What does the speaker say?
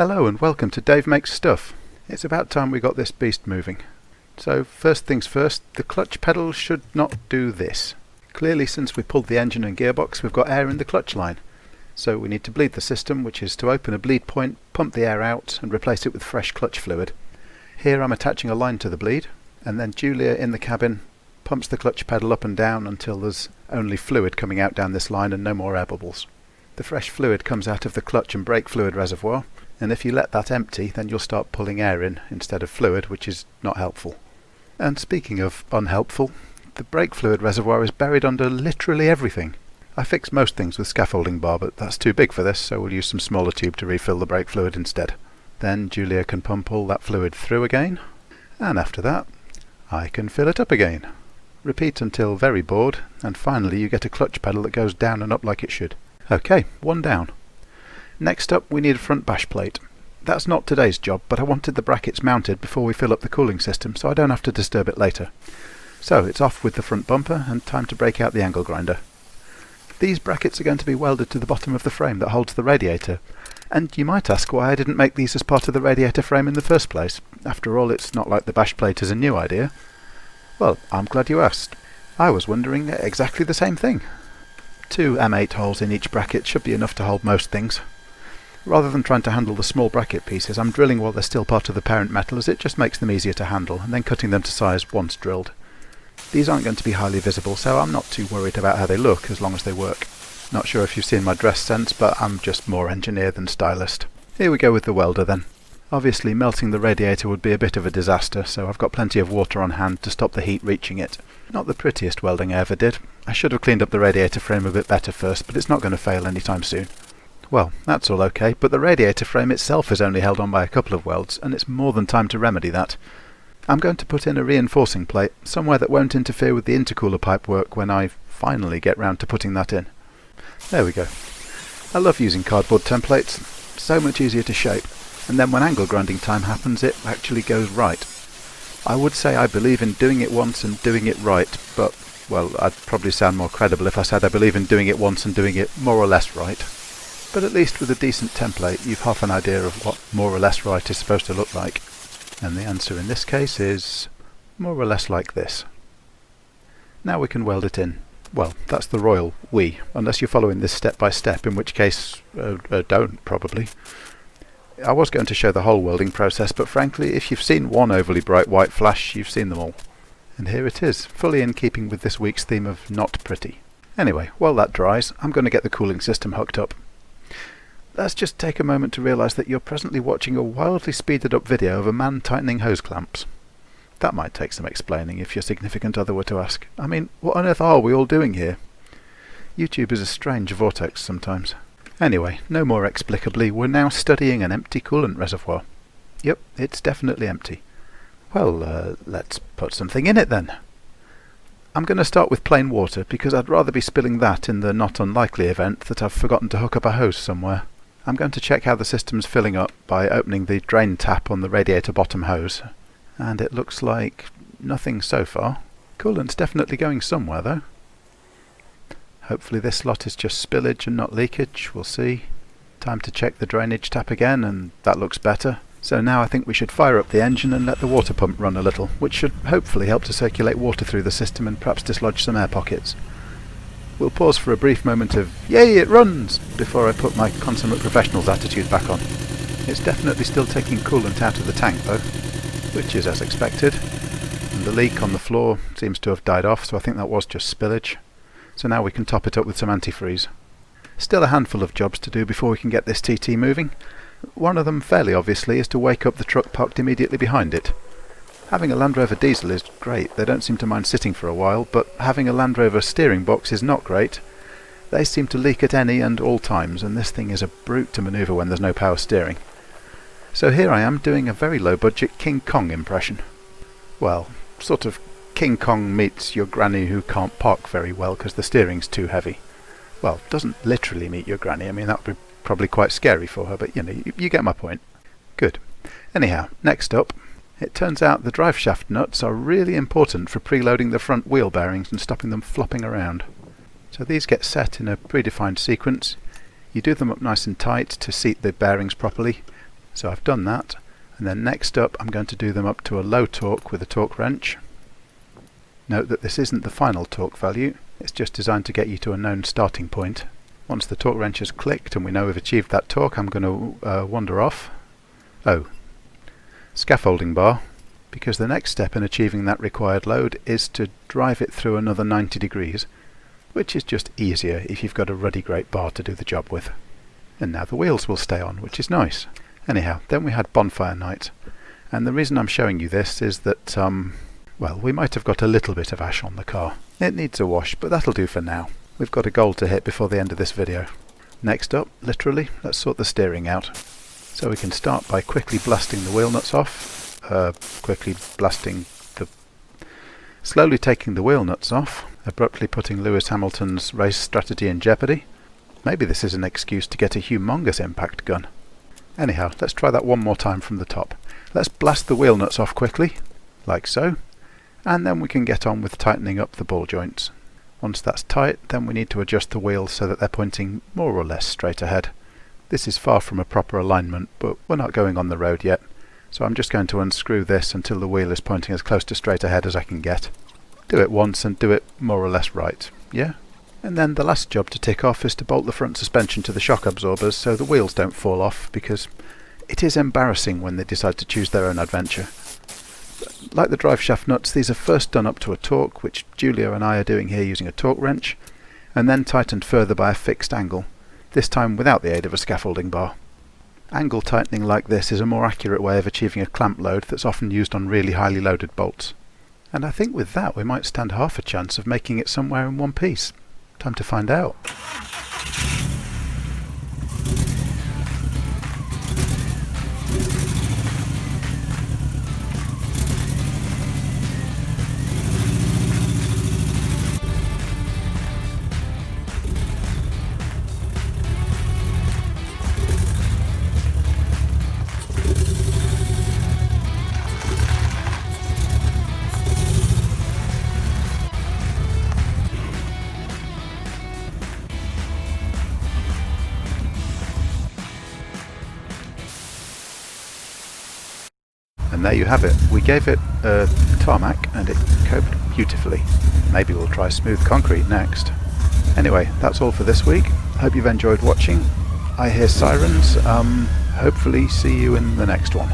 Hello and welcome to Dave Makes Stuff. It's about time we got this beast moving. So first things first, the clutch pedal should not do this. Clearly since we pulled the engine and gearbox we've got air in the clutch line. So we need to bleed the system, which is to open a bleed point, pump the air out and replace it with fresh clutch fluid. Here I'm attaching a line to the bleed, and then Julia in the cabin pumps the clutch pedal up and down until there's only fluid coming out down this line and no more air bubbles. The fresh fluid comes out of the clutch and brake fluid reservoir, and if you let that empty then you'll start pulling air in instead of fluid, which is not helpful. And speaking of unhelpful, the brake fluid reservoir is buried under literally everything. I fix most things with scaffolding bar, but that's too big for this, so we'll use some smaller tube to refill the brake fluid instead. Then Julia can pump all that fluid through again, and after that I can fill it up again. Repeat until very bored, and finally you get a clutch pedal that goes down and up like it should. Okay, one down. Next up we need a front bash plate. That's not today's job, but I wanted the brackets mounted before we fill up the cooling system so I don't have to disturb it later. So it's off with the front bumper and time to break out the angle grinder. These brackets are going to be welded to the bottom of the frame that holds the radiator, and you might ask why I didn't make these as part of the radiator frame in the first place. After all, it's not like the bash plate is a new idea. Well, I'm glad you asked. I was wondering exactly the same thing. 2 M8 holes in each bracket should be enough to hold most things. Rather than trying to handle the small bracket pieces, I'm drilling while they're still part of the parent metal, as it just makes them easier to handle, and then cutting them to size once drilled. These aren't going to be highly visible, so I'm not too worried about how they look as long as they work. Not sure if you've seen my dress sense, but I'm just more engineer than stylist. Here we go with the welder then. Obviously melting the radiator would be a bit of a disaster, so I've got plenty of water on hand to stop the heat reaching it. Not the prettiest welding I ever did. I should have cleaned up the radiator frame a bit better first, but it's not going to fail anytime soon. Well, that's all okay, but the radiator frame itself is only held on by a couple of welds, and it's more than time to remedy that. I'm going to put in a reinforcing plate, somewhere that won't interfere with the intercooler pipe work when I finally get round to putting that in. There we go. I love using cardboard templates, so much easier to shape, and then when angle grinding time happens it actually goes right. I would say I believe in doing it once and doing it right, but, well, I'd probably sound more credible if I said I believe in doing it once and doing it more or less right. But at least with a decent template you've half an idea of what more or less right is supposed to look like. And the answer in this case is more or less like this. Now we can weld it in. Well, that's the royal we, unless you're following this step by step, in which case, don't probably. I was going to show the whole welding process, but frankly, if you've seen one overly bright white flash, you've seen them all. And here it is, fully in keeping with this week's theme of not pretty. Anyway, while that dries, I'm going to get the cooling system hooked up. Let's just take a moment to realise that you're presently watching a wildly speeded up video of a man tightening hose clamps. That might take some explaining if your significant other were to ask. I mean, what on earth are we all doing here? YouTube is a strange vortex sometimes. Anyway, no more explicably, we're now studying an empty coolant reservoir. Yep, it's definitely empty. Well, let's put something in it then. I'm going to start with plain water because I'd rather be spilling that in the not unlikely event that I've forgotten to hook up a hose somewhere. I'm going to check how the system's filling up by opening the drain tap on the radiator bottom hose. And it looks like nothing so far. Coolant's definitely going somewhere though. Hopefully this lot is just spillage and not leakage, we'll see. Time to check the drainage tap again, and that looks better. So now I think we should fire up the engine and let the water pump run a little, which should hopefully help to circulate water through the system and perhaps dislodge some air pockets. We'll pause for a brief moment of "Yay, it runs!" before I put my consummate professional's attitude back on. It's definitely still taking coolant out of the tank though, which is as expected. And the leak on the floor seems to have died off, so I think that was just spillage. So now we can top it up with some antifreeze. Still a handful of jobs to do before we can get this TT moving. One of them, fairly obviously, is to wake up the truck parked immediately behind it. Having a Land Rover diesel is great, they don't seem to mind sitting for a while, but having a Land Rover steering box is not great. They seem to leak at any and all times, and this thing is a brute to manoeuvre when there's no power steering. So here I am doing a very low budget King Kong impression. Well, sort of King Kong meets your granny who can't park very well because the steering's too heavy. Well, doesn't literally meet your granny, I mean that would be probably quite scary for her, but you know, you get my point. Good. Anyhow, next up, it turns out the drive shaft nuts are really important for preloading the front wheel bearings and stopping them flopping around. So these get set in a predefined sequence. You do them up nice and tight to seat the bearings properly. So I've done that, and then next up I'm going to do them up to a low torque with a torque wrench. Note that this isn't the final torque value, it's just designed to get you to a known starting point. Once the torque wrench has clicked and we know we've achieved that torque, I'm going to wander off. Oh, scaffolding bar, because the next step in achieving that required load is to drive it through another 90 degrees, which is just easier if you've got a ruddy great bar to do the job with. And now the wheels will stay on, which is nice. Anyhow, then we had bonfire night, and the reason I'm showing you this is that, well, we might have got a little bit of ash on the car. It needs a wash, but that'll do for now. We've got a goal to hit before the end of this video. Next up, literally, let's sort the steering out. So we can start by quickly blasting the wheel nuts off, slowly taking the wheel nuts off, abruptly putting Lewis Hamilton's race strategy in jeopardy. Maybe this is an excuse to get a humongous impact gun. Anyhow, let's try that one more time from the top. Let's blast the wheel nuts off quickly, like so, and then we can get on with tightening up the ball joints. Once that's tight, then we need to adjust the wheels so that they're pointing more or less straight ahead. This is far from a proper alignment, but we're not going on the road yet, so I'm just going to unscrew this until the wheel is pointing as close to straight ahead as I can get. Do it once and do it more or less right, yeah? And then the last job to tick off is to bolt the front suspension to the shock absorbers so the wheels don't fall off, because it is embarrassing when they decide to choose their own adventure. Like the drive shaft nuts, these are first done up to a torque, which Julia and I are doing here using a torque wrench, and then tightened further by a fixed angle, this time without the aid of a scaffolding bar. Angle tightening like this is a more accurate way of achieving a clamp load that's often used on really highly loaded bolts. And I think with that we might stand half a chance of making it somewhere in one piece. Time to find out. And there you have it. We gave it a tarmac and it coped beautifully. Maybe we'll try smooth concrete next. Anyway, that's all for this week. Hope you've enjoyed watching. I hear sirens. Hopefully see you in the next one.